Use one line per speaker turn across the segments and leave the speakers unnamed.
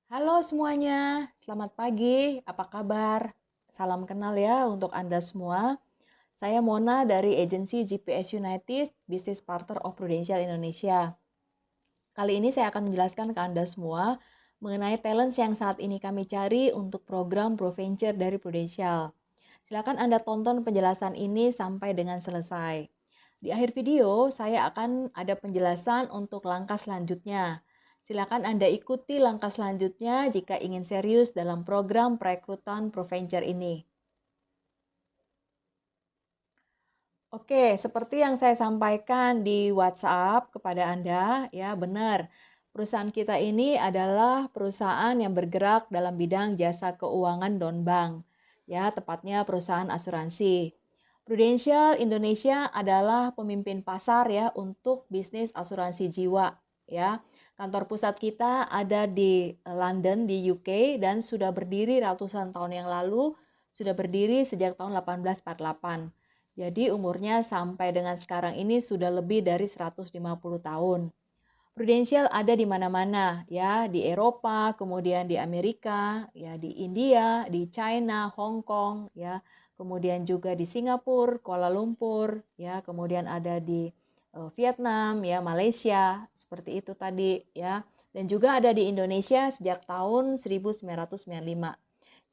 Halo semuanya, selamat pagi, apa kabar? Salam kenal ya untuk Anda semua. Saya Mona dari agensi GPS United, Business Partner of Prudential Indonesia. Kali ini saya akan menjelaskan ke Anda semua mengenai talents yang saat ini kami cari untuk program ProVenture dari Prudential. Silakan Anda tonton penjelasan ini sampai dengan selesai. Di akhir video, saya akan ada penjelasan untuk langkah selanjutnya. Silakan Anda ikuti langkah selanjutnya jika ingin serius dalam program perekrutan ProVenture ini. Oke, seperti yang saya sampaikan di WhatsApp kepada Anda, ya benar. Perusahaan kita ini adalah perusahaan yang bergerak dalam bidang jasa keuangan non-bank, ya tepatnya perusahaan asuransi. Prudential Indonesia adalah pemimpin pasar ya untuk bisnis asuransi jiwa, ya. Kantor pusat kita ada di London di UK dan sudah berdiri ratusan tahun yang lalu, sudah berdiri sejak tahun 1848. Jadi umurnya sampai dengan sekarang ini sudah lebih dari 150 tahun. Prudential ada di mana-mana ya, di Eropa, kemudian di Amerika, ya di India, di China, Hong Kong, ya. Kemudian juga di Singapura, Kuala Lumpur, ya, kemudian ada di Vietnam, ya, Malaysia, seperti itu tadi, ya. Dan juga ada di Indonesia sejak tahun 1995.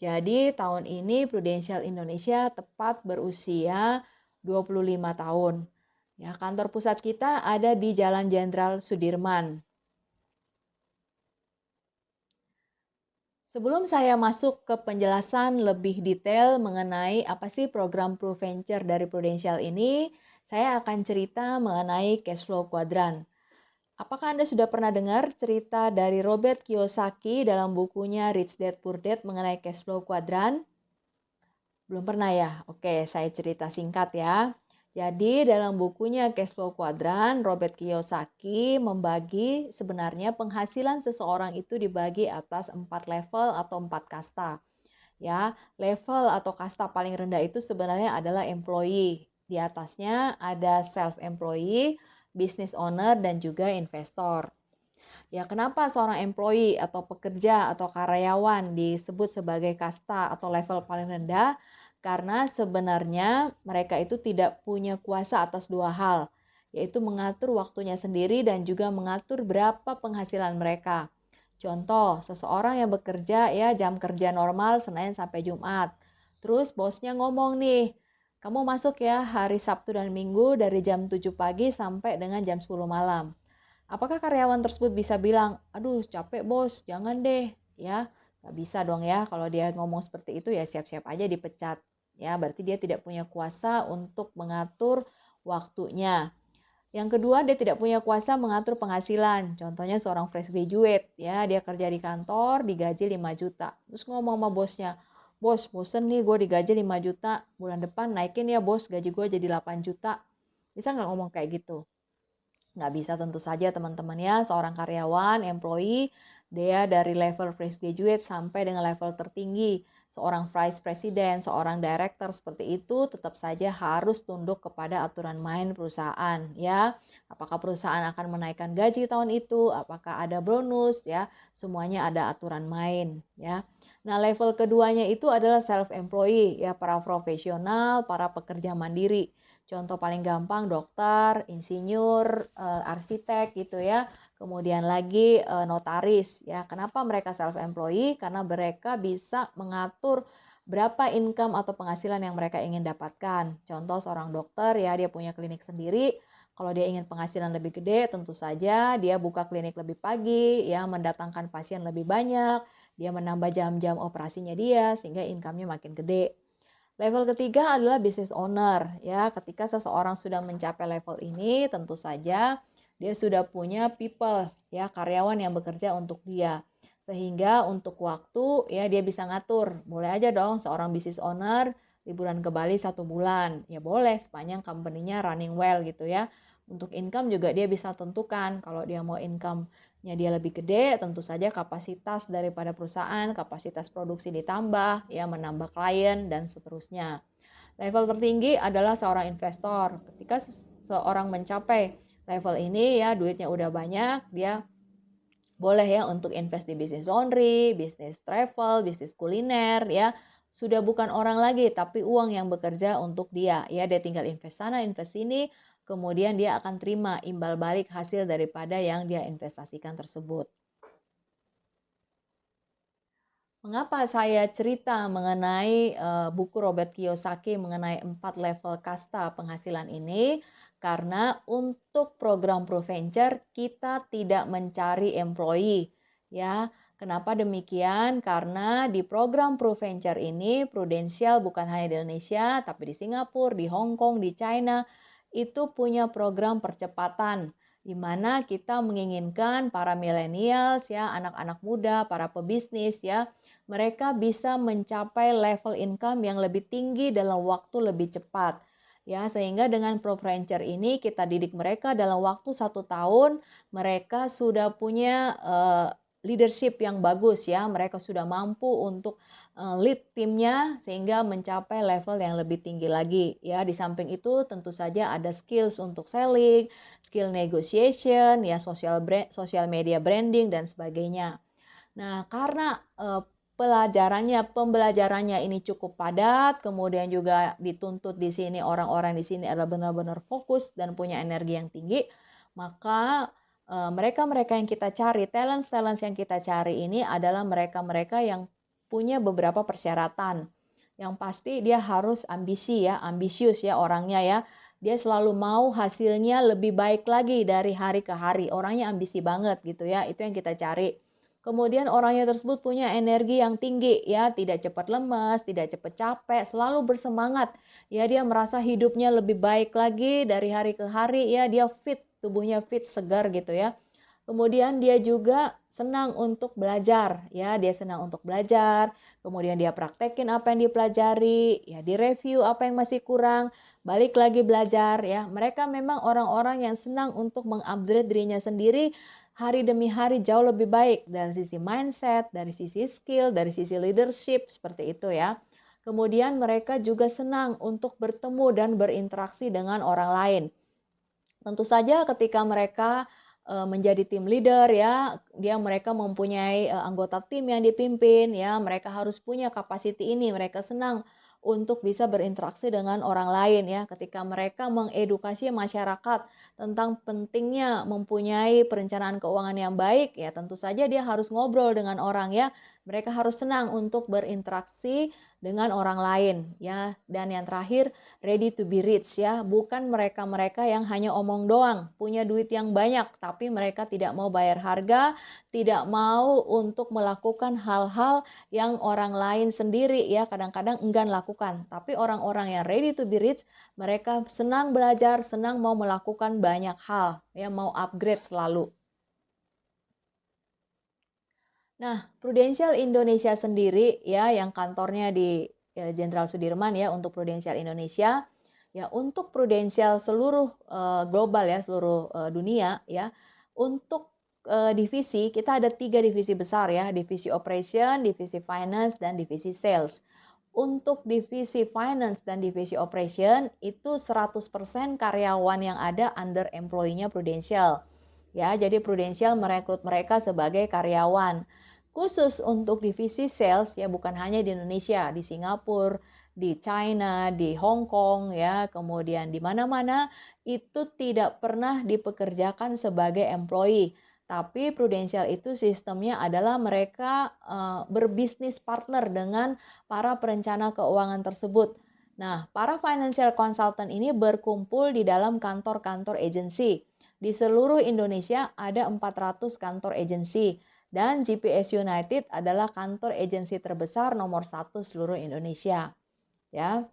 Jadi tahun ini Prudential Indonesia tepat berusia 25 tahun. Ya, kantor pusat kita ada di Jalan Jenderal Sudirman. Sebelum saya masuk ke penjelasan lebih detail mengenai apa sih program ProVenture dari Prudential ini, saya akan cerita mengenai cash flow quadrant. Apakah Anda sudah pernah dengar cerita dari Robert Kiyosaki dalam bukunya Rich Dad Poor Dad mengenai cash flow quadrant? Belum pernah ya? Oke, saya cerita singkat ya. Jadi dalam bukunya Cash Flow Quadrant, Robert Kiyosaki membagi sebenarnya penghasilan seseorang itu dibagi atas 4 level atau 4 kasta. Ya, level atau kasta paling rendah itu sebenarnya adalah employee. Di atasnya ada self-employee, business owner, dan juga investor. Ya, kenapa seorang employee atau pekerja atau karyawan disebut sebagai kasta atau level paling rendah? Karena sebenarnya mereka itu tidak punya kuasa atas dua hal, yaitu mengatur waktunya sendiri dan juga mengatur berapa penghasilan mereka. Contoh, seseorang yang bekerja ya jam kerja normal Senin sampai Jumat. Terus bosnya ngomong nih, kamu masuk ya hari Sabtu dan Minggu dari jam 7 pagi sampai dengan jam 10 malam. Apakah karyawan tersebut bisa bilang, aduh capek bos, jangan deh, ya nggak bisa dong ya. Kalau dia ngomong seperti itu ya siap-siap aja dipecat, ya berarti dia tidak punya kuasa untuk mengatur waktunya. Yang kedua, dia tidak punya kuasa mengatur penghasilan. Contohnya seorang fresh graduate, ya dia kerja di kantor, digaji 5 juta. Terus ngomong sama bosnya, bos bosen nih gue digaji 5 juta, bulan depan naikin ya bos gaji gue jadi 8 juta. Bisa nggak ngomong kayak gitu? Nggak bisa tentu saja teman-teman ya, seorang karyawan, employee, dia dari level fresh graduate sampai dengan level tertinggi, seorang vice president, seorang director seperti itu tetap saja harus tunduk kepada aturan main perusahaan ya. Apakah perusahaan akan menaikkan gaji tahun itu, apakah ada bonus ya, semuanya ada aturan main ya. Nah, level keduanya itu adalah self employee ya, para profesional, para pekerja mandiri. Contoh paling gampang dokter, insinyur, arsitek gitu ya. Kemudian lagi notaris ya. Kenapa mereka self employee? Karena mereka bisa mengatur berapa income atau penghasilan yang mereka ingin dapatkan. Contoh seorang dokter ya, dia punya klinik sendiri. Kalau dia ingin penghasilan lebih gede, tentu saja dia buka klinik lebih pagi, ya mendatangkan pasien lebih banyak, dia menambah jam-jam operasinya dia sehingga income-nya makin gede. Level ketiga adalah business owner. Ya, ketika seseorang sudah mencapai level ini, tentu saja dia sudah punya people, ya, karyawan yang bekerja untuk dia. Sehingga untuk waktu, ya, dia bisa ngatur. Boleh aja dong seorang business owner liburan ke Bali 1 bulan. Ya boleh, sepanjang company-nya running well gitu ya. Untuk income juga dia bisa tentukan. Kalau dia mau income-nya dia lebih gede, tentu saja kapasitas daripada perusahaan, kapasitas produksi ditambah, ya menambah klien dan seterusnya. Level tertinggi adalah seorang investor. Ketika seorang mencapai level ini ya duitnya udah banyak, dia Boleh ya untuk invest di bisnis laundry, bisnis travel, bisnis kuliner ya. Sudah bukan orang lagi tapi uang yang bekerja untuk dia. Ya, dia tinggal invest sana, invest sini, kemudian dia akan terima imbal balik hasil daripada yang dia investasikan tersebut. Mengapa saya cerita mengenai buku Robert Kiyosaki mengenai 4 level kasta penghasilan ini? Karena untuk program ProVenture kita tidak mencari employee, ya. Kenapa demikian? Karena di program ProVenture ini Prudential bukan hanya di Indonesia, tapi di Singapura, di Hong Kong, di China itu punya program percepatan di mana kita menginginkan para millennials ya, anak-anak muda, para pebisnis ya, mereka bisa mencapai level income yang lebih tinggi dalam waktu lebih cepat. Ya, sehingga dengan ProVenture ini kita didik mereka dalam waktu 1 tahun, mereka sudah punya leadership yang bagus ya, mereka sudah mampu untuk lead timnya sehingga mencapai level yang lebih tinggi lagi. Ya, di samping itu tentu saja ada skills untuk selling, skill negotiation, ya social media branding dan sebagainya. Nah, karena pembelajarannya ini cukup padat, kemudian juga dituntut di sini orang-orang di sini adalah benar-benar fokus dan punya energi yang tinggi, maka mereka-mereka yang kita cari, talents-talents yang kita cari ini adalah mereka-mereka yang punya beberapa persyaratan. Yang pasti dia harus ambisi ya, ambisius ya orangnya ya. Dia selalu mau hasilnya lebih baik lagi dari hari ke hari. Orangnya ambisi banget gitu ya. Itu yang kita cari. Kemudian orangnya tersebut punya energi yang tinggi ya, tidak cepat lemas, tidak cepat capek, selalu bersemangat. Ya, dia merasa hidupnya lebih baik lagi dari hari ke hari ya, dia fit, tubuhnya fit, segar gitu ya. Kemudian dia juga senang untuk belajar ya, dia senang untuk belajar. Kemudian dia praktekin apa yang dipelajari, ya direview apa yang masih kurang, balik lagi belajar ya. Mereka memang orang-orang yang senang untuk mengupgrade dirinya sendiri hari demi hari jauh lebih baik dari sisi mindset, dari sisi skill, dari sisi leadership, seperti itu ya. Kemudian mereka juga senang untuk bertemu dan berinteraksi dengan orang lain. Tentu saja ketika mereka menjadi tim leader ya, mereka mempunyai anggota tim yang dipimpin ya, mereka harus punya kapasiti ini, mereka senang untuk bisa berinteraksi dengan orang lain ya, ketika mereka mengedukasi masyarakat tentang pentingnya mempunyai perencanaan keuangan yang baik ya, tentu saja dia harus ngobrol dengan orang ya, mereka harus senang untuk berinteraksi dengan orang lain ya. Dan yang terakhir, ready to be rich ya, bukan mereka-mereka yang hanya omong doang, punya duit yang banyak tapi mereka tidak mau bayar harga, tidak mau untuk melakukan hal-hal yang orang lain sendiri ya kadang-kadang enggan lakukan. Tapi orang-orang yang ready to be rich, mereka senang belajar, senang mau melakukan banyak hal ya, mau upgrade selalu. Nah, Prudential Indonesia sendiri ya yang kantornya di Jenderal Sudirman ya untuk Prudential Indonesia. Ya, untuk Prudential seluruh global ya, seluruh dunia ya. Untuk divisi, kita ada 3 divisi besar ya, divisi operation, divisi finance dan divisi sales. Untuk divisi finance dan divisi operation itu 100% karyawan yang ada under employee-nya Prudential. Ya, jadi Prudential merekrut mereka sebagai karyawan. Khusus untuk divisi sales ya bukan hanya di Indonesia, di Singapura, di China, di Hong Kong ya, kemudian di mana-mana itu tidak pernah dipekerjakan sebagai employee. Tapi Prudential itu sistemnya adalah mereka berbisnis partner dengan para perencana keuangan tersebut. Nah, para financial consultant ini berkumpul di dalam kantor-kantor agensi. Di seluruh Indonesia ada 400 kantor agensi. Dan GPS United adalah kantor agensi terbesar nomor 1 seluruh Indonesia. Ya.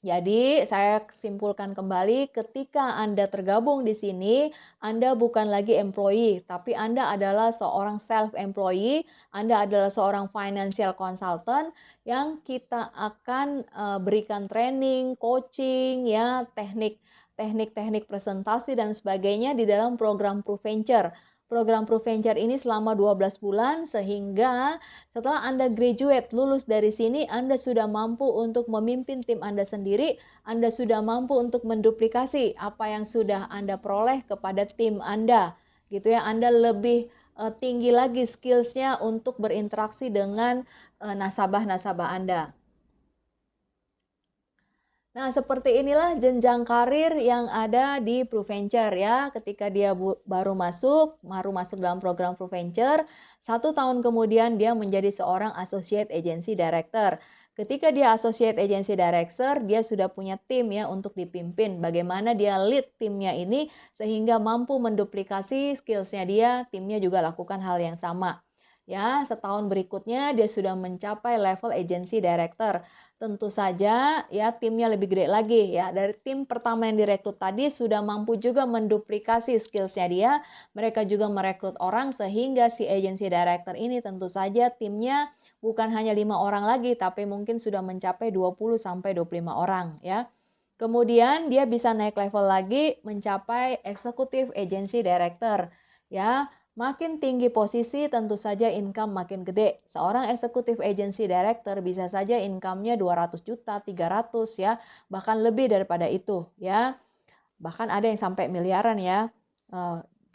Jadi saya simpulkan kembali, ketika Anda tergabung di sini, Anda bukan lagi employee, tapi Anda adalah seorang self-employee, Anda adalah seorang financial consultant yang kita akan berikan training, coaching, ya, teknik-teknik presentasi dan sebagainya di dalam program ProVenture. Program ProVenture ini selama 12 bulan sehingga setelah Anda graduate, lulus dari sini, Anda sudah mampu untuk memimpin tim Anda sendiri, Anda sudah mampu untuk menduplikasi apa yang sudah Anda peroleh kepada tim Anda. Gitu ya, Anda lebih tinggi lagi skills-nya untuk berinteraksi dengan nasabah-nasabah Anda. Nah, seperti inilah jenjang karir yang ada di ProVenture ya. Ketika dia baru masuk dalam program ProVenture, 1 tahun kemudian dia menjadi seorang Associate Agency Director. Ketika dia Associate Agency Director, dia sudah punya tim ya untuk dipimpin. Bagaimana dia lead timnya ini sehingga mampu menduplikasi skillsnya dia, timnya juga lakukan hal yang sama. Ya, setahun berikutnya dia sudah mencapai level Agency Director. Tentu saja ya timnya lebih gede lagi ya. Dari tim pertama yang direkrut tadi sudah mampu juga menduplikasi skillsnya dia. Mereka juga merekrut orang sehingga si agency director ini tentu saja timnya bukan hanya 5 orang lagi tapi mungkin sudah mencapai 20 sampai 25 orang ya. Kemudian dia bisa naik level lagi mencapai executive agency director ya. Makin tinggi posisi tentu saja income makin gede. Seorang executive agency director bisa saja income-nya 200 juta, 300 ya, bahkan lebih daripada itu ya. Bahkan ada yang sampai miliaran ya.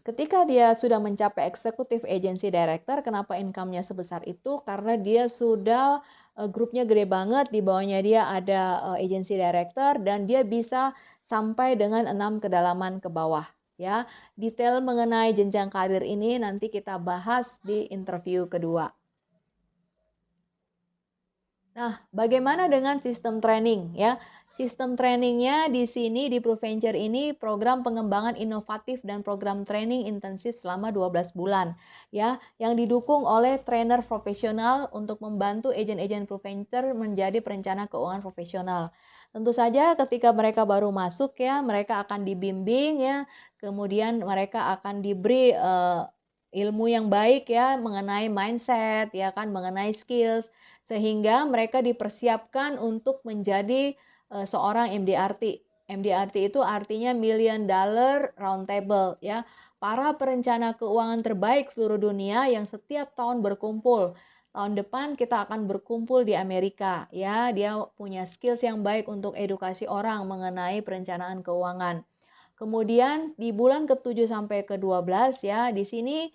Ketika dia sudah mencapai executive agency director, kenapa income-nya sebesar itu? Karena dia sudah grupnya gede banget, di bawahnya dia ada agency director dan dia bisa sampai dengan 6 kedalaman ke bawah. Ya, detail mengenai jenjang karir ini nanti kita bahas di interview kedua. Nah, bagaimana dengan sistem training ya? Sistem trainingnya di sini di ProVenture ini program pengembangan inovatif dan program training intensif selama 12 bulan ya, yang didukung oleh trainer profesional untuk membantu agen-agen ProVenture menjadi perencana keuangan profesional. Tentu saja ketika mereka baru masuk ya, mereka akan dibimbing ya, kemudian mereka akan diberi ilmu yang baik ya mengenai mindset ya kan, mengenai skills sehingga mereka dipersiapkan untuk menjadi seorang MDRT. MDRT itu artinya Million Dollar Round Table ya. Para perencana keuangan terbaik seluruh dunia yang setiap tahun berkumpul. Tahun depan kita akan berkumpul di Amerika ya. Dia punya skills yang baik untuk edukasi orang mengenai perencanaan keuangan. Kemudian di bulan ke-7 sampai ke-12 ya, di sini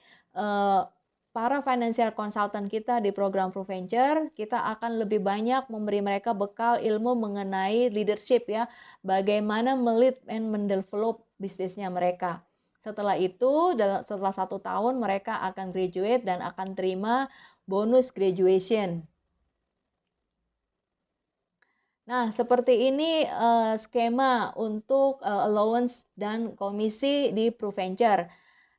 para financial consultant kita di program ProVenture, kita akan lebih banyak memberi mereka bekal ilmu mengenai leadership ya, bagaimana melead and mendevelop bisnisnya mereka. Setelah itu, setelah 1 tahun mereka akan graduate dan akan terima bonus graduation. Nah, seperti ini skema untuk allowance dan komisi di ProVenture.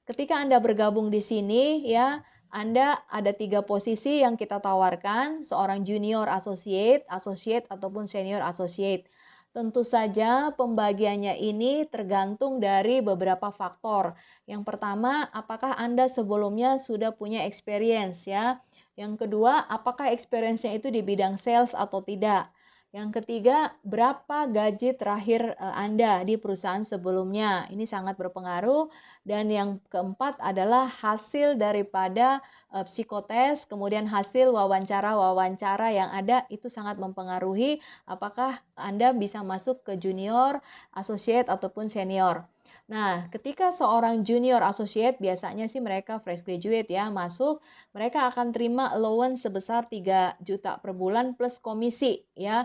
Ketika Anda bergabung di sini ya, Anda ada 3 posisi yang kita tawarkan, seorang junior associate, associate ataupun senior associate. Tentu saja pembagiannya ini tergantung dari beberapa faktor. Yang pertama, apakah Anda sebelumnya sudah punya experience ya? Yang kedua, apakah experience-nya itu di bidang sales atau tidak? Yang ketiga, berapa gaji terakhir Anda di perusahaan sebelumnya? Ini sangat berpengaruh. Dan yang keempat adalah hasil daripada psikotes, kemudian hasil wawancara-wawancara yang ada itu sangat mempengaruhi apakah Anda bisa masuk ke junior, associate, ataupun senior. Nah, ketika seorang junior associate biasanya sih mereka fresh graduate ya, masuk, mereka akan terima allowance sebesar 3 juta per bulan plus komisi ya.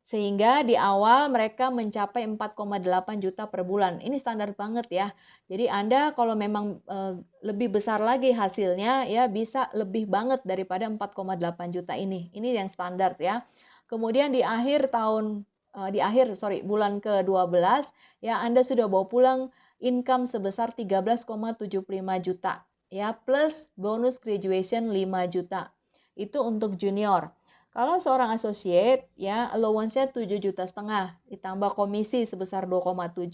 Sehingga di awal mereka mencapai 4,8 juta per bulan. Ini standar banget ya. Jadi Anda kalau memang lebih besar lagi hasilnya ya bisa lebih banget daripada 4,8 juta ini. Ini yang standar ya. Kemudian di akhir bulan ke-12 ya Anda sudah bawa pulang income sebesar 13,75 juta ya plus bonus graduation 5 juta. Itu untuk junior. Kalau seorang associate ya allowance-nya 7,5 juta ditambah komisi sebesar 2,7,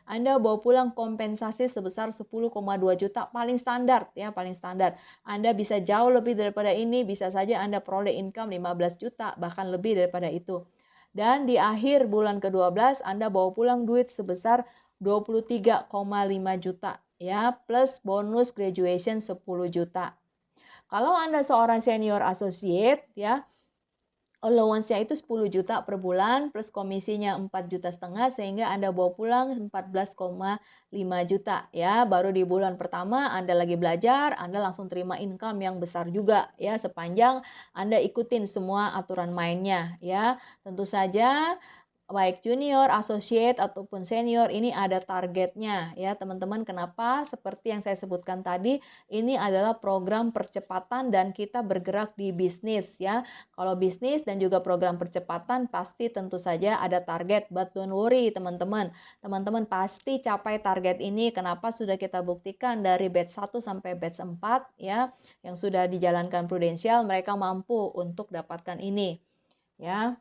Anda bawa pulang kompensasi sebesar 10,2 juta paling standar ya, paling standar. Anda bisa jauh lebih daripada ini, bisa saja Anda peroleh income 15 juta bahkan lebih daripada itu. Dan di akhir bulan ke-12 Anda bawa pulang duit sebesar 23,5 juta ya plus bonus graduation 10 juta. Kalau Anda seorang senior associate ya, allowance-nya itu 10 juta per bulan plus komisinya 4,5 juta sehingga Anda bawa pulang 14,5 juta ya. Baru di bulan pertama Anda lagi belajar, Anda langsung terima income yang besar juga ya sepanjang Anda ikutin semua aturan mainnya ya. Tentu saja baik junior, associate, ataupun senior ini ada targetnya ya teman-teman. Kenapa? Seperti yang saya sebutkan tadi, ini adalah program percepatan dan kita bergerak di bisnis ya. Kalau bisnis dan juga program percepatan pasti tentu saja ada target, but don't worry teman-teman. Teman-teman pasti capai target ini. Kenapa? Sudah kita buktikan dari batch 1 sampai batch 4 ya, yang sudah dijalankan Prudential, mereka mampu untuk dapatkan ini ya.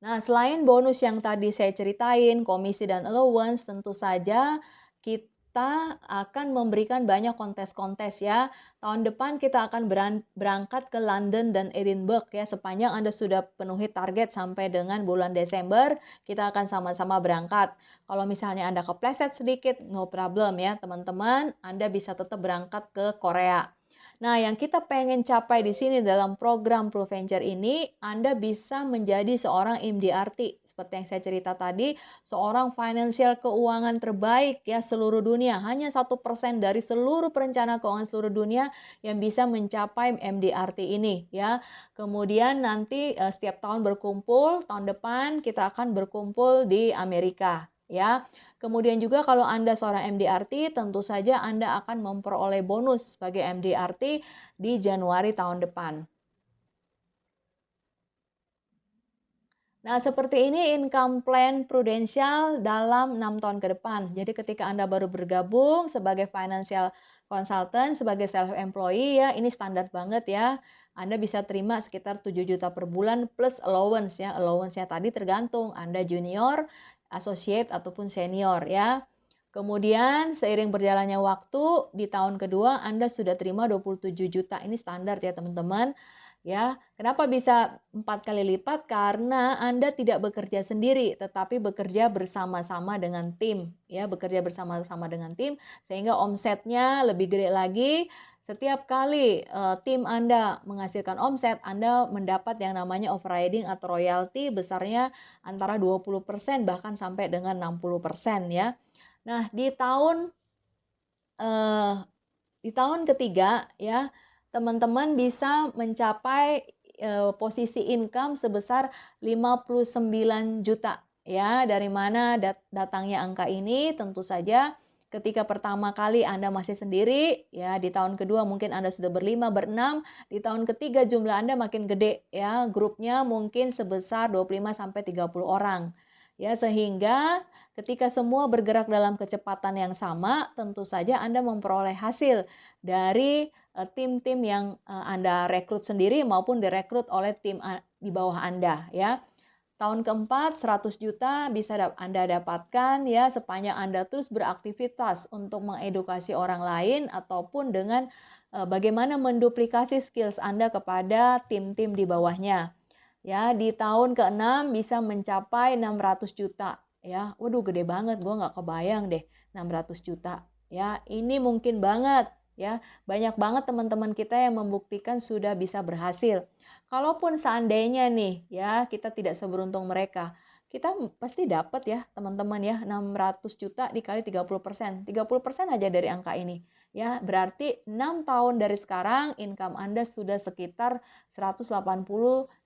Nah, selain bonus yang tadi saya ceritain, komisi dan allowance, tentu saja kita akan memberikan banyak kontes-kontes ya. Tahun depan kita akan berangkat ke London dan Edinburgh ya. Sepanjang Anda sudah penuhi target sampai dengan bulan Desember, kita akan sama-sama berangkat. Kalau misalnya Anda kepleset sedikit, no problem ya teman-teman. Anda bisa tetap berangkat ke Korea. Nah, yang kita pengen capai di sini dalam program ProVenture ini, Anda bisa menjadi seorang MDRT. Seperti yang saya cerita tadi, seorang financial keuangan terbaik ya seluruh dunia. Hanya 1% dari seluruh perencana keuangan seluruh dunia yang bisa mencapai MDRT ini ya. Kemudian nanti setiap tahun berkumpul, tahun depan kita akan berkumpul di Amerika ya. Kemudian juga kalau Anda seorang MDRT, tentu saja Anda akan memperoleh bonus sebagai MDRT di Januari tahun depan. Nah, seperti ini income plan Prudential dalam 6 tahun ke depan. Jadi ketika Anda baru bergabung sebagai financial consultant, sebagai self-employee ya, ini standar banget ya. Anda bisa terima sekitar 7 juta per bulan plus allowance ya. Allowance-nya tadi tergantung Anda junior, associate, ataupun senior ya. Kemudian seiring berjalannya waktu, di tahun kedua Anda sudah terima 27 juta. Ini standar ya teman-teman. Ya, kenapa bisa 4 kali lipat? Karena Anda tidak bekerja sendiri, tetapi bekerja bersama-sama dengan tim. Ya, bekerja bersama-sama dengan tim, sehingga omsetnya lebih gede lagi. Setiap kali tim Anda menghasilkan omset, Anda mendapat yang namanya overriding atau royalti besarnya antara 20% bahkan sampai dengan 60% ya. Nah, eh, di tahun ketiga ya, teman-teman bisa mencapai posisi income sebesar 59 juta ya. Dari mana datangnya angka ini? Tentu saja ketika pertama kali Anda masih sendiri ya, di tahun kedua mungkin Anda sudah berlima, berenam, di tahun ketiga jumlah Anda makin gede ya. Grupnya mungkin sebesar 25 sampai 30 orang. Ya, sehingga ketika semua bergerak dalam kecepatan yang sama, tentu saja Anda memperoleh hasil dari tim-tim yang Anda rekrut sendiri maupun direkrut oleh tim di bawah Anda ya. Tahun keempat 100 juta bisa Anda dapatkan ya sepanjang Anda terus beraktivitas untuk mengedukasi orang lain ataupun dengan bagaimana menduplikasi skills Anda kepada tim-tim di bawahnya. Ya, di tahun ke-6 bisa mencapai 600 juta ya. Waduh, gede banget, gue nggak kebayang deh 600 juta. Ya, ini mungkin banget ya. Banyak banget teman-teman kita yang membuktikan sudah bisa berhasil. Kalaupun seandainya nih ya, kita tidak seberuntung mereka, kita pasti dapat ya teman-teman ya 600 juta dikali 30%. 30% aja dari angka ini. Ya, berarti 6 tahun dari sekarang income Anda sudah sekitar 180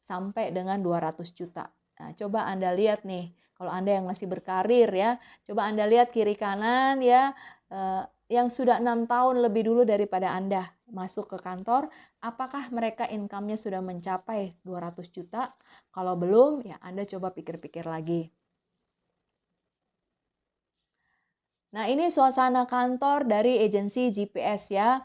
sampai dengan 200 juta. Nah, coba Anda lihat nih, kalau Anda yang masih berkarir ya, coba Anda lihat kiri kanan ya, yang sudah 6 tahun lebih dulu daripada Anda masuk ke kantor, apakah mereka income-nya sudah mencapai 200 juta? Kalau belum, ya Anda coba pikir-pikir lagi. Nah, ini suasana kantor dari agensi GPS ya.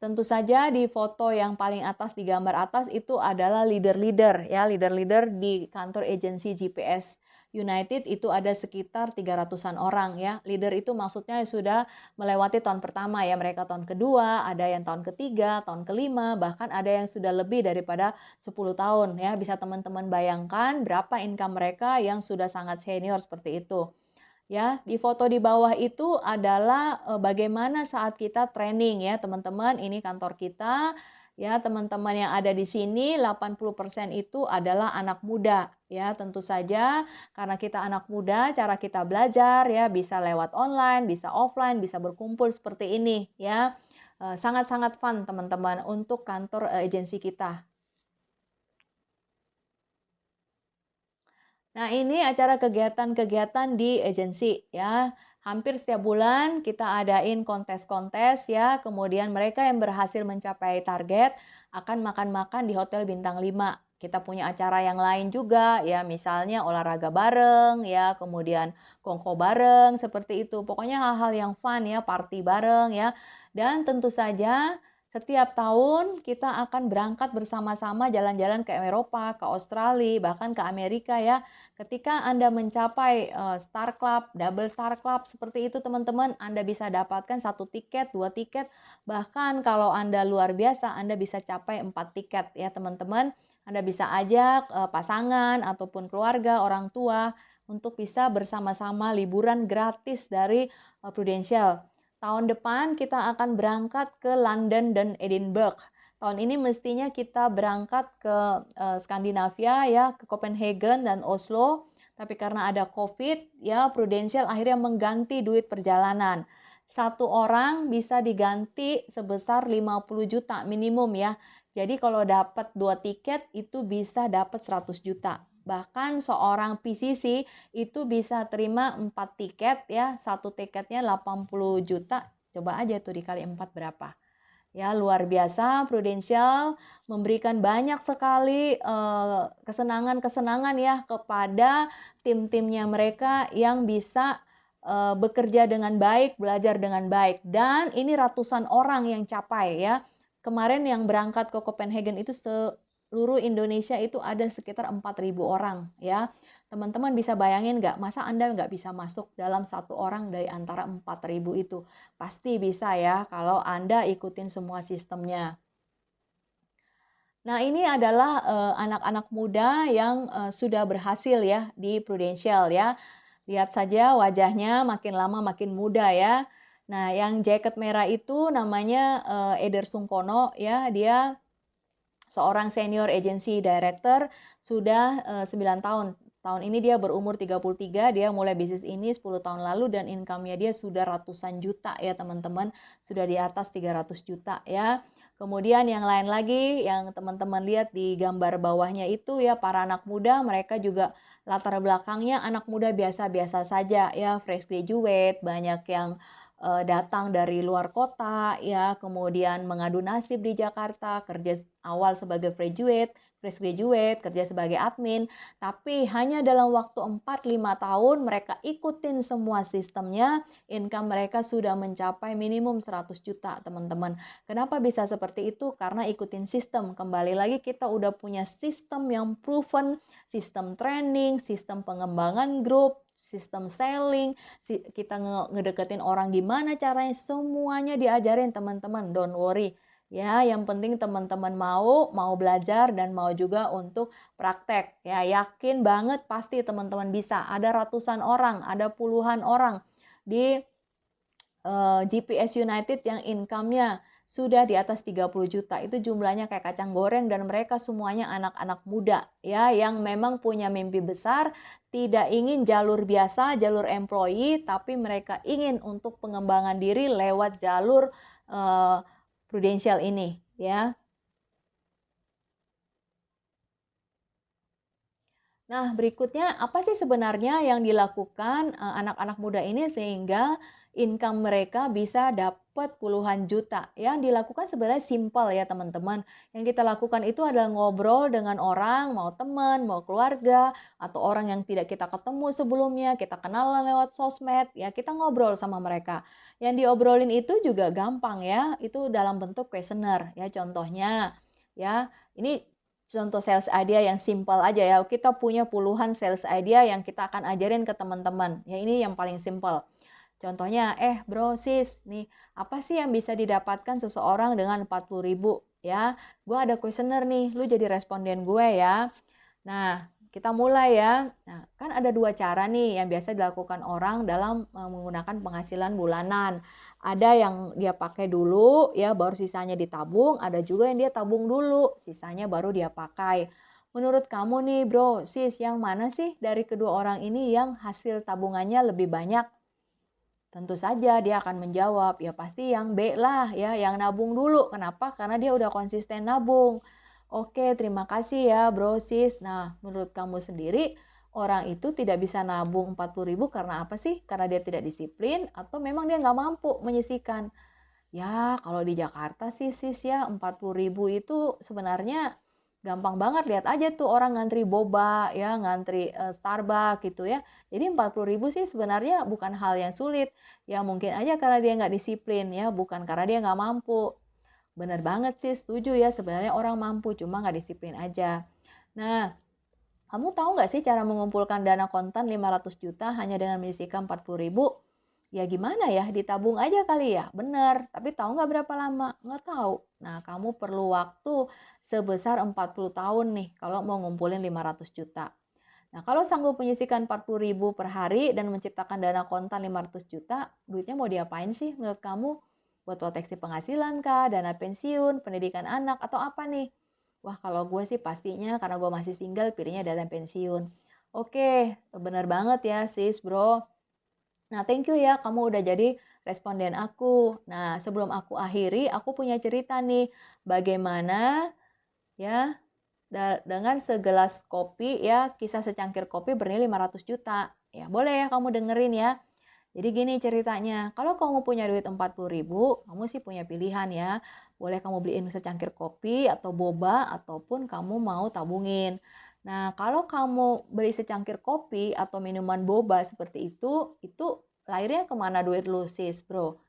Tentu saja di foto yang paling atas, di gambar atas itu adalah leader-leader ya, leader-leader di kantor agensi GPS United itu ada sekitar 300-an orang ya. Leader itu maksudnya sudah melewati tahun pertama ya, mereka tahun kedua, ada yang tahun ketiga, tahun kelima, bahkan ada yang sudah lebih daripada 10 tahun ya. Bisa teman-teman bayangkan berapa income mereka yang sudah sangat senior seperti itu. Ya, di foto di bawah itu adalah bagaimana saat kita training ya, teman-teman. Ini kantor kita Ya, teman-teman yang ada di sini 80% itu adalah anak muda. Ya, tentu saja karena kita anak muda, cara kita belajar ya bisa lewat online, bisa offline, bisa berkumpul seperti ini ya. Sangat-sangat fun teman-teman untuk kantor agensi kita. Nah, ini acara kegiatan-kegiatan di agensi ya. Hampir setiap bulan kita adain kontes-kontes ya. Kemudian mereka yang berhasil mencapai target akan makan-makan di hotel bintang 5. Kita punya acara yang lain juga ya, misalnya olahraga bareng ya, kemudian kongko bareng seperti itu. Pokoknya hal-hal yang fun ya, party bareng ya. Dan tentu saja setiap tahun kita akan berangkat bersama-sama jalan-jalan ke Eropa, ke Australia, bahkan ke Amerika ya. Ketika Anda mencapai Star Club, Double Star Club seperti itu teman-teman, Anda bisa dapatkan 1 tiket, 2 tiket, bahkan kalau Anda luar biasa, Anda bisa capai 4 tiket ya teman-teman. Anda bisa ajak pasangan ataupun keluarga, orang tua untuk bisa bersama-sama liburan gratis dari Prudential. Tahun depan kita akan berangkat ke London dan Edinburgh. Tahun ini mestinya kita berangkat ke Skandinavia ya, ke Copenhagen dan Oslo. Tapi karena ada COVID, ya Prudential akhirnya mengganti duit perjalanan. Satu orang bisa diganti sebesar 50 juta minimum ya. Jadi kalau dapat 2 tiket itu bisa dapat 100 juta. Bahkan seorang PCC itu bisa terima 4 tiket ya, 1 tiketnya 80 juta. Coba aja tuh dikali 4 berapa. Ya, luar biasa Prudential memberikan banyak sekali kesenangan-kesenangan ya kepada tim-timnya mereka yang bisa bekerja dengan baik, belajar dengan baik. Dan ini ratusan orang yang capai ya. Kemarin yang berangkat ke Copenhagen itu seluruh Indonesia itu ada sekitar 4.000 orang ya. Teman-teman bisa bayangin nggak, masa Anda nggak bisa masuk dalam satu orang dari antara 4.000 itu? Pasti bisa ya kalau Anda ikutin semua sistemnya. Nah, ini adalah anak-anak muda yang sudah berhasil ya di Prudential ya. Lihat saja wajahnya makin lama makin muda ya. Nah, yang jaket merah itu namanya Eder Sungkono ya. Dia seorang senior agency director sudah 9 tahun. Tahun ini dia berumur 33, dia mulai bisnis ini 10 tahun lalu dan income-nya dia sudah ratusan juta ya teman-teman, sudah di atas 300 juta ya. Kemudian yang lain lagi yang teman-teman lihat di gambar bawahnya itu ya para anak muda, mereka juga latar belakangnya anak muda biasa-biasa saja ya, fresh graduate, banyak yang datang dari luar kota ya, kemudian mengadu nasib di Jakarta, kerja awal sebagai fresh graduate, kerja sebagai admin, tapi hanya dalam waktu 4-5 tahun mereka ikutin semua sistemnya, income mereka sudah mencapai minimum 100 juta teman-teman. Kenapa bisa seperti itu? Karena ikutin sistem. Kembali lagi kita udah punya sistem yang proven, sistem training, sistem pengembangan grup, sistem selling, kita ngedeketin orang gimana caranya, semuanya diajarin teman-teman, don't worry. Ya, yang penting teman-teman mau belajar dan mau juga untuk praktek. Ya, yakin banget pasti teman-teman bisa. Ada ratusan orang, ada puluhan orang di GPS United yang income-nya sudah di atas 30 juta. Itu jumlahnya kayak kacang goreng dan mereka semuanya anak-anak muda ya yang memang punya mimpi besar, tidak ingin jalur biasa, jalur employee, tapi mereka ingin untuk pengembangan diri lewat jalur Prudential ini ya. Nah, berikutnya apa sih sebenarnya yang dilakukan anak-anak muda ini sehingga income mereka bisa dapat puluhan juta? Yang dilakukan sebenarnya simpel ya teman-teman. Yang kita lakukan itu adalah ngobrol dengan orang, mau teman, mau keluarga, atau orang yang tidak kita ketemu sebelumnya, kita kenalan lewat sosmed, ya kita ngobrol sama mereka. Yang diobrolin itu juga gampang ya, itu dalam bentuk kuesioner ya contohnya. Ya, ini contoh sales idea yang simpel aja ya. Kita punya puluhan sales idea yang kita akan ajarin ke teman-teman. Ya ini yang paling simpel. Contohnya, bro sis, nih apa sih yang bisa didapatkan seseorang dengan 40.000? Ya, gue ada kuesioner nih, lu jadi responden gue ya. Nah, kita mulai ya. Nah, kan ada 2 cara nih yang biasa dilakukan orang dalam menggunakan penghasilan bulanan. Ada yang dia pakai dulu ya baru sisanya ditabung, ada juga yang dia tabung dulu, sisanya baru dia pakai. Menurut kamu nih bro, sis, yang mana sih dari kedua orang ini yang hasil tabungannya lebih banyak? Tentu saja dia akan menjawab, ya pasti yang B lah ya, yang nabung dulu. Kenapa? Karena dia udah konsisten nabung. Oke, terima kasih ya bro sis. Nah, menurut kamu sendiri, orang itu tidak bisa nabung 40.000 karena apa sih? Karena dia tidak disiplin atau memang dia nggak mampu menyisihkan? Ya, kalau di Jakarta sih sis ya 40.000 itu sebenarnya gampang banget. Lihat aja tuh orang ngantri boba ya, ngantri Starbucks gitu ya. Jadi 40.000 sih sebenarnya bukan hal yang sulit. Ya mungkin aja karena dia nggak disiplin ya, bukan karena dia nggak mampu. Bener banget sih, setuju ya. Sebenarnya orang mampu, cuma nggak disiplin aja. Nah, kamu tahu nggak sih cara mengumpulkan dana kontan 500 juta hanya dengan menyisihkan 40.000? Ya gimana ya, ditabung aja kali ya? Bener, tapi tahu nggak berapa lama? Nggak tahu. Nah, kamu perlu waktu sebesar 40 tahun nih kalau mau ngumpulin 500 juta. Nah, kalau sanggup menyisihkan 40.000 per hari dan menciptakan dana kontan 500 juta, duitnya mau diapain sih menurut kamu? Buat proteksi penghasilan kah, dana pensiun, pendidikan anak, atau apa nih? Wah, kalau gue sih pastinya karena gue masih single, pilihnya dana pensiun. Oke, bener banget ya sis bro. Nah, thank you ya kamu udah jadi responden aku. Nah, sebelum aku akhiri, aku punya cerita nih. Bagaimana ya dengan segelas kopi ya, kisah secangkir kopi bernilai 500 juta. Ya, boleh ya kamu dengerin ya. Jadi gini ceritanya, kalau kamu punya duit 40.000, kamu sih punya pilihan ya. Boleh kamu beliin secangkir kopi atau boba, ataupun kamu mau tabungin. Nah, kalau kamu beli secangkir kopi atau minuman boba seperti itu lahirnya kemana duit lu sis bro?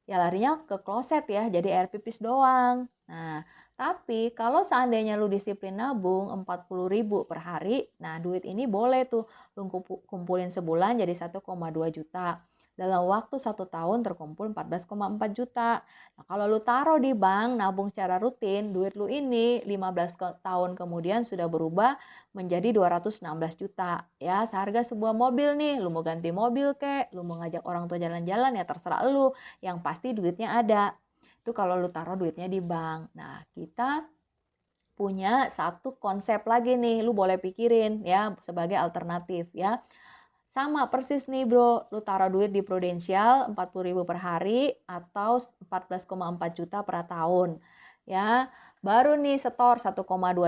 Ya larinya ke kloset ya, jadi air pipis doang. Nah, tapi kalau seandainya lu disiplin nabung 40.000 per hari, nah duit ini boleh tuh lu kumpulin sebulan jadi 1,2 juta. Dalam waktu 1 tahun terkumpul 14,4 juta. Nah, kalau lu taruh di bank, nabung secara rutin, duit lu ini 15 tahun kemudian sudah berubah menjadi 216 juta. Ya, seharga sebuah mobil nih, lu mau ganti mobil kek, lu mau ngajak orang tua jalan-jalan ya terserah lu. Yang pasti duitnya ada. Itu kalau lu taruh duitnya di bank. Nah, kita punya satu konsep lagi nih, lu boleh pikirin ya sebagai alternatif ya. Sama persis nih bro, lu taruh duit di Prudential 40.000 per hari atau 14,4 juta per tahun. Ya, baru nih setor 1,2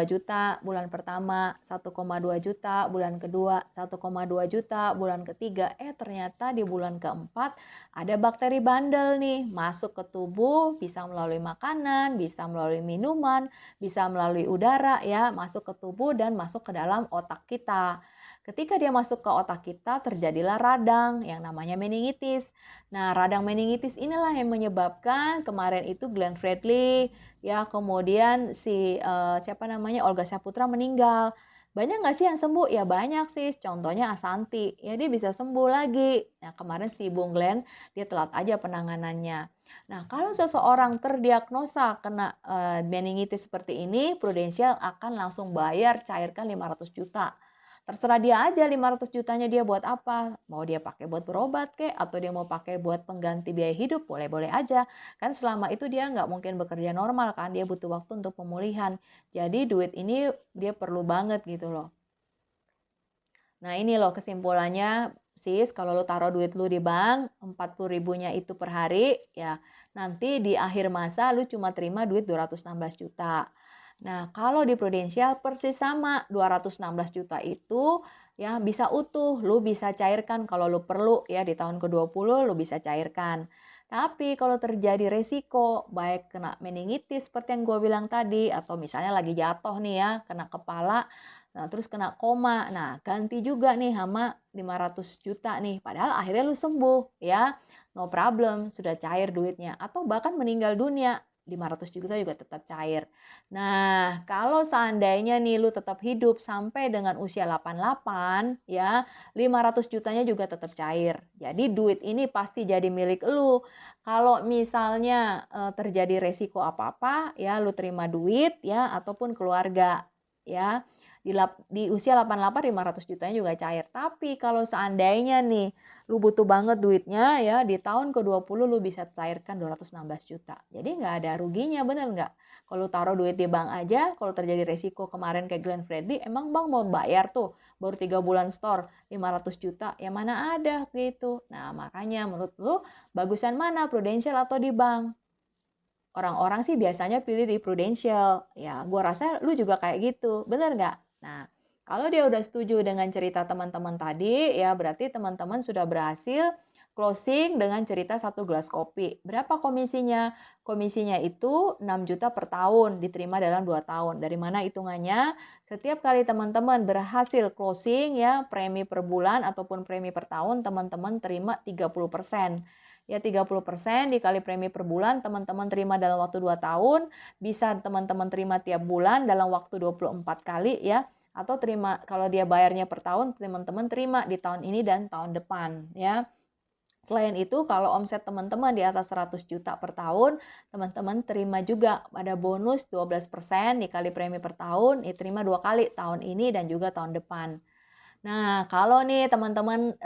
juta bulan pertama, 1,2 juta bulan kedua, 1,2 juta bulan ketiga. Ternyata di bulan keempat ada bakteri bandel nih masuk ke tubuh, bisa melalui makanan, bisa melalui minuman, bisa melalui udara ya, masuk ke tubuh dan masuk ke dalam otak kita. Ketika dia masuk ke otak kita, terjadilah radang yang namanya meningitis. Nah, radang meningitis inilah yang menyebabkan kemarin itu Glenn Fredly, ya kemudian siapa namanya Olga Saputra meninggal. Banyak nggak sih yang sembuh? Ya banyak sih. Contohnya Asanti, ya dia bisa sembuh lagi. Nah, kemarin si Bung Glenn, dia telat aja penanganannya. Nah, kalau seseorang terdiagnosa kena meningitis seperti ini, Prudential akan langsung bayar cairkan 500 juta. Terserah dia aja 500 jutanya dia buat apa. Mau dia pakai buat berobat kek, atau dia mau pakai buat pengganti biaya hidup, boleh-boleh aja. Kan selama itu dia nggak mungkin bekerja normal kan, dia butuh waktu untuk pemulihan. Jadi duit ini dia perlu banget gitu loh. Nah ini loh kesimpulannya, sis, kalau lo taruh duit lu di bank, 40.000-nya itu per hari, ya nanti di akhir masa lu cuma terima duit 216 juta. Nah, kalau di Prudential persis sama, 216 juta itu ya bisa utuh, lu bisa cairkan kalau lu perlu ya di tahun ke-20 lu bisa cairkan. Tapi kalau terjadi resiko, baik kena meningitis seperti yang gue bilang tadi, atau misalnya lagi jatuh nih ya, kena kepala, nah terus kena koma, nah ganti juga nih sama 500 juta nih, padahal akhirnya lu sembuh ya, no problem, sudah cair duitnya, atau bahkan meninggal dunia, 500 juta juga tetap cair. Nah, kalau seandainya nih lu tetap hidup sampai dengan usia 88 ya, 500 jutanya juga tetap cair. Jadi duit ini pasti jadi milik lu. Kalau misalnya terjadi resiko apa-apa ya lu terima duit ya ataupun keluarga ya. Di usia 88 500 jutanya juga cair. Tapi kalau seandainya nih lu butuh banget duitnya ya, di tahun ke-20 lu bisa cairkan 216 juta. Jadi nggak ada ruginya, bener nggak? Kalau taruh duit di bank aja, kalau terjadi resiko kemarin kayak Glenn Fredly, emang bank mau bayar tuh baru 3 bulan store 500 juta, ya mana ada gitu. Nah makanya menurut lu bagusan mana, Prudential atau di bank? Orang-orang sih biasanya pilih di Prudential. Ya, gua rasa lu juga kayak gitu. Bener nggak? Nah, kalau dia udah setuju dengan cerita teman-teman tadi, ya berarti teman-teman sudah berhasil closing dengan cerita 1 gelas kopi. Berapa komisinya? Komisinya itu 6 juta per tahun, diterima dalam 2 tahun. Dari mana hitungannya? Setiap kali teman-teman berhasil closing ya, premi per bulan ataupun premi per tahun, teman-teman terima 30%. Ya 30% dikali premi per bulan teman-teman terima dalam waktu 2 tahun, bisa teman-teman terima tiap bulan dalam waktu 24 kali ya. Atau terima kalau dia bayarnya per tahun, teman-teman terima di tahun ini dan tahun depan ya. Selain itu, kalau omset teman-teman di atas 100 juta per tahun, teman-teman terima juga ada bonus 12% dikali premi per tahun, diterima 2 kali tahun ini dan juga tahun depan. Nah, kalau nih teman-teman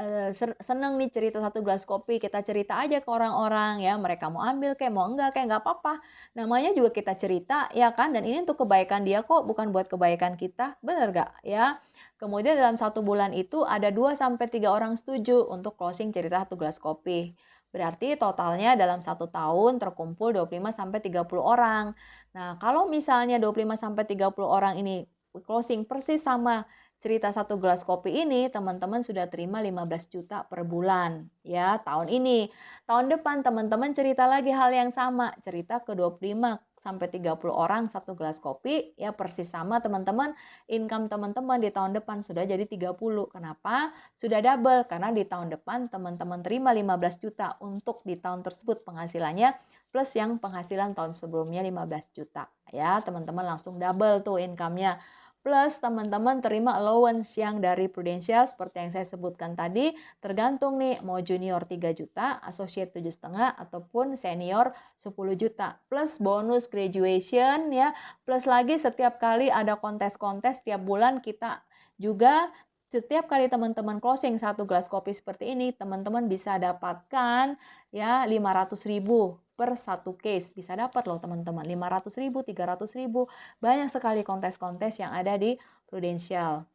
seneng nih cerita 1 gelas kopi, kita cerita aja ke orang-orang ya, mereka mau ambil kayak mau enggak kayak nggak apa-apa. Namanya juga kita cerita ya kan, dan ini untuk kebaikan dia kok, bukan buat kebaikan kita, bener nggak ya? Kemudian dalam 1 bulan itu ada 2 sampai 3 orang setuju untuk closing cerita 1 gelas kopi. Berarti totalnya dalam 1 tahun terkumpul 25 sampai 30 orang. Nah, kalau misalnya 25 sampai 30 orang ini closing persis sama cerita 1 gelas kopi ini, teman-teman sudah terima 15 juta per bulan. Ya, tahun ini. Tahun depan teman-teman cerita lagi hal yang sama. Cerita ke 25 sampai 30 orang 1 gelas kopi. Ya, persis sama teman-teman. Income teman-teman di tahun depan sudah jadi 30. Kenapa? Sudah double. Karena di tahun depan teman-teman terima 15 juta untuk di tahun tersebut penghasilannya. Plus yang penghasilan tahun sebelumnya 15 juta. Ya, teman-teman langsung double tuh income-nya. Plus teman-teman terima allowance yang dari Prudential seperti yang saya sebutkan tadi, tergantung nih mau junior 3 juta, associate 7,5 ataupun senior 10 juta. Plus bonus graduation ya, plus lagi setiap kali ada kontes-kontes tiap bulan kita juga setiap kali teman-teman closing 1 gelas kopi seperti ini, teman-teman bisa dapatkan ya 500.000 per 1 case. Bisa dapat loh teman-teman, 500.000, 300.000. Banyak sekali kontes-kontes yang ada di Prudential.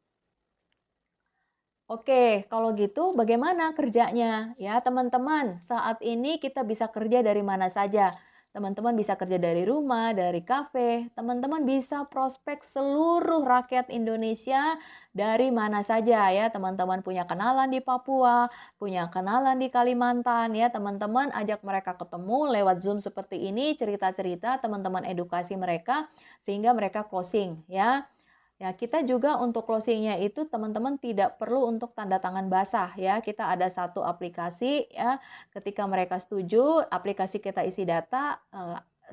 Oke, kalau gitu bagaimana kerjanya? Ya, teman-teman, saat ini kita bisa kerja dari mana saja. Teman-teman bisa kerja dari rumah, dari kafe. Teman-teman bisa prospek seluruh rakyat Indonesia dari mana saja ya. Teman-teman punya kenalan di Papua, punya kenalan di Kalimantan ya. Teman-teman ajak mereka ketemu lewat Zoom seperti ini, cerita-cerita, teman-teman edukasi mereka sehingga mereka closing ya. Ya, kita juga untuk closingnya itu teman-teman tidak perlu untuk tanda tangan basah ya. Kita ada satu aplikasi ya. Ketika mereka setuju, aplikasi kita isi data,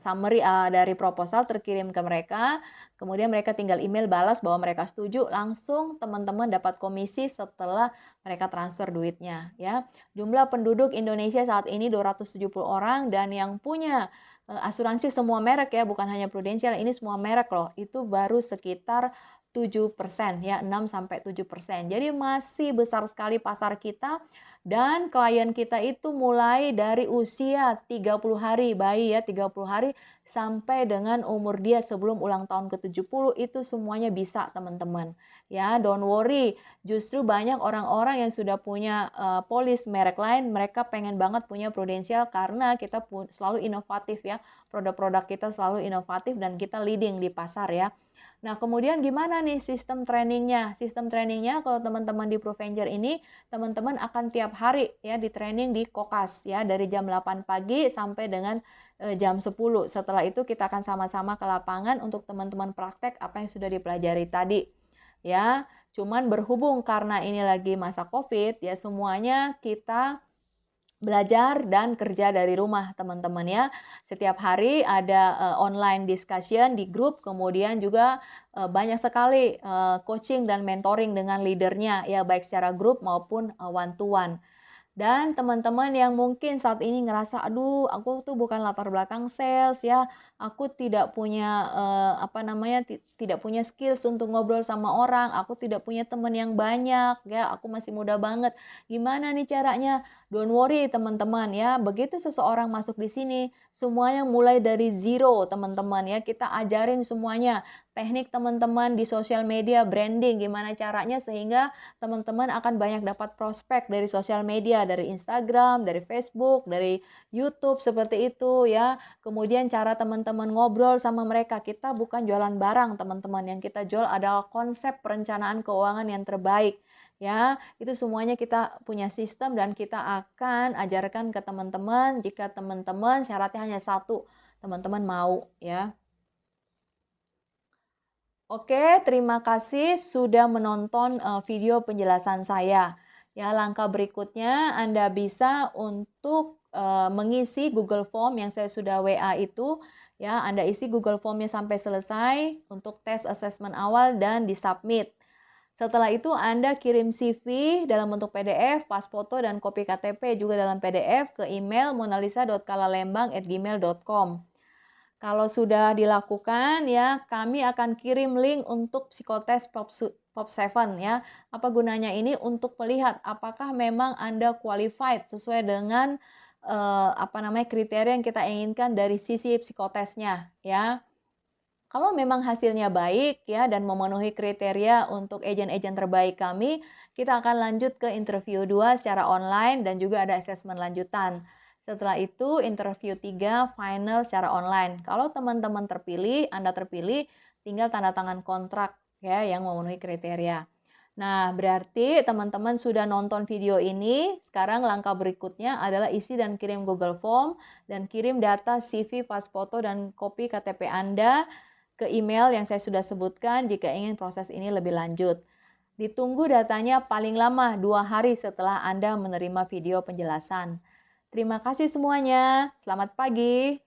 summary dari proposal terkirim ke mereka. Kemudian mereka tinggal email balas bahwa mereka setuju, langsung teman-teman dapat komisi setelah mereka transfer duitnya ya. Jumlah penduduk Indonesia saat ini 270 orang dan yang punya asuransi semua merek ya, bukan hanya Prudential, ini semua merek loh. Itu baru sekitar 7% ya, 6-7%. Jadi masih besar sekali pasar kita dan klien kita itu mulai dari usia 30 hari bayi ya, 30 hari sampai dengan umur dia sebelum ulang tahun ke-70 itu semuanya bisa teman-teman. Ya, don't worry. Justru banyak orang-orang yang sudah punya polis merek lain, mereka pengen banget punya Prudential karena kita selalu inovatif ya. Produk-produk kita selalu inovatif dan kita leading di pasar ya. Nah, kemudian gimana nih sistem trainingnya? Sistem trainingnya kalau teman-teman di ProVenture ini, teman-teman akan tiap hari ya di training di Kokas ya dari jam 8 pagi sampai dengan jam 10. Setelah itu kita akan sama-sama ke lapangan untuk teman-teman praktek apa yang sudah dipelajari tadi. Ya, cuman berhubung karena ini lagi masa Covid ya semuanya kita belajar dan kerja dari rumah teman-teman ya. Setiap hari ada online discussion di grup, kemudian juga banyak sekali coaching dan mentoring dengan leadernya ya baik secara grup maupun one to one. Dan teman-teman yang mungkin saat ini ngerasa, "Aduh, aku tuh bukan latar belakang sales ya, aku tidak punya, tidak punya skills untuk ngobrol sama orang, aku tidak punya teman yang banyak ya, aku masih muda banget. Gimana nih caranya?" Don't worry teman-teman ya, begitu seseorang masuk di sini, semuanya mulai dari zero teman-teman ya, kita ajarin semuanya. Teknik teman-teman di sosial media, branding, gimana caranya sehingga teman-teman akan banyak dapat prospek dari sosial media, dari Instagram, dari Facebook, dari YouTube seperti itu ya. Kemudian cara teman-teman ngobrol sama mereka, kita bukan jualan barang teman-teman, yang kita jual adalah konsep perencanaan keuangan yang terbaik ya. Itu semuanya kita punya sistem dan kita akan ajarkan ke teman-teman. Jika teman-teman syaratnya hanya satu, teman-teman mau ya. Oke, terima kasih sudah menonton video penjelasan saya. Ya, langkah berikutnya Anda bisa untuk mengisi Google Form yang saya sudah WA itu. Ya, Anda isi Google Form-nya sampai selesai untuk tes assessment awal dan disubmit. Setelah itu Anda kirim CV dalam bentuk PDF, pas foto dan kopi KTP juga dalam PDF ke email monalisa.kalalembang@gmail.com. Kalau sudah dilakukan ya, kami akan kirim link untuk psikotes POP 7 ya. Apa gunanya ini? Untuk melihat apakah memang Anda qualified sesuai dengan kriteria yang kita inginkan dari sisi psikotesnya ya. Kalau memang hasilnya baik ya dan memenuhi kriteria untuk agen-agen terbaik kami, kita akan lanjut ke interview 2 secara online dan juga ada asesmen lanjutan. Setelah itu interview 3 final secara online. Kalau teman-teman terpilih, Anda terpilih, tinggal tanda tangan kontrak ya yang memenuhi kriteria. Nah, berarti teman-teman sudah nonton video ini. Sekarang langkah berikutnya adalah isi dan kirim Google Form dan kirim data CV, pas foto dan kopi KTP Anda ke email yang saya sudah sebutkan jika ingin proses ini lebih lanjut. Ditunggu datanya paling lama 2 hari setelah Anda menerima video penjelasan. Terima kasih semuanya. Selamat pagi.